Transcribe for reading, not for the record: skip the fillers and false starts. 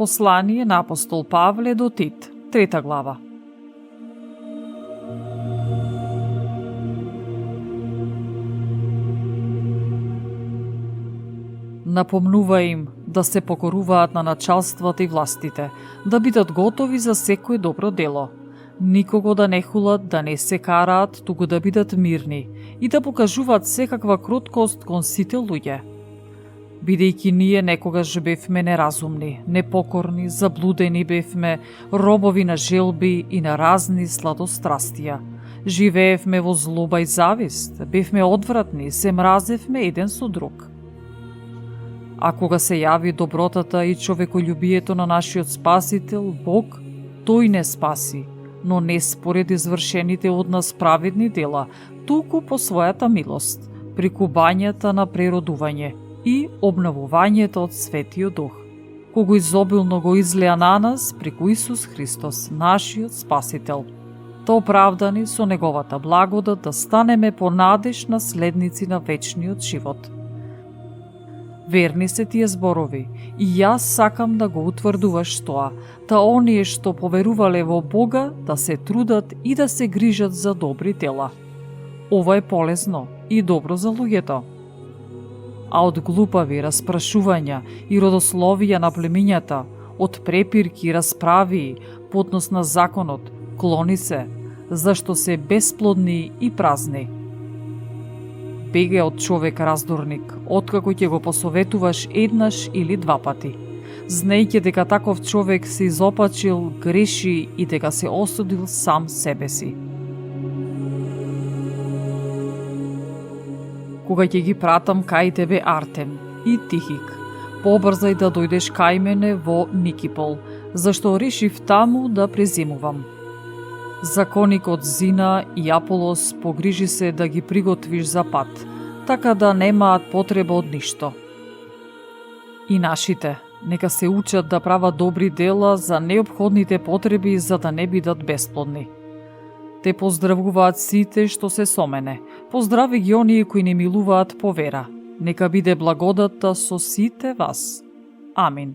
Послание на апостол Павле до Тит, 3 глава. Напомнува им да се покоруваат на началствата и властите, да бидат готови за секое добро дело, никого да не хулат, да не се караат, туку да бидат мирни и да покажуваат секаква кроткост кон сите луѓе. Бидејќи ние некогаш бевме неразумни, непокорни, заблудени бевме, робови на желби и на разни сладострастија. Живеевме во злоба и завист, бевме одвратни, се мразевме еден со друг. А кога се јави добротата и човеколюбието на нашиот Спасител, Бог, тој не спаси, но не според извршените од нас праведни дела, туку по својата милост, преку бањата на преродување и обновувањето од Светиот Дух, кого изобилно го излеа на нас преку Исус Христос, нашиот Спасител, да оправдани со Неговата благодат да станеме понадеж наследници на вечниот живот. Верни се тие зборови и јас сакам да го утврдуваш тоа, да оние што поверувале во Бога да се трудат и да се грижат за добри дела. Ова е полезно и добро за луѓето. А од глупави распрашувања и родословија на племињата, од препирки и расправи по однос на законот, клони се, зашто се бесплодни и празни. Бегај од човек раздорник, откако ќе го посоветуваш еднаш или два пати, знаејќи дека таков човек се изопачил, греши и дека се осудил сам себе си. Кога ќе ги пратам кај тебе Артем и Тихик, побрзај да дојдеш кај мене во Никипол, зашто решив таму да презимувам. Законикот Зина и Аполос погрижи се да ги приготвиш за пат, така да немаат потреба од ништо. И нашите, нека се учат да прават добри дела за неопходните потреби за да не бидат бесплодни. Те поздравуваат сите што се со мене. Поздрави ги оние кои не милуваат по вера. Нека биде благодата со сите вас. Амин.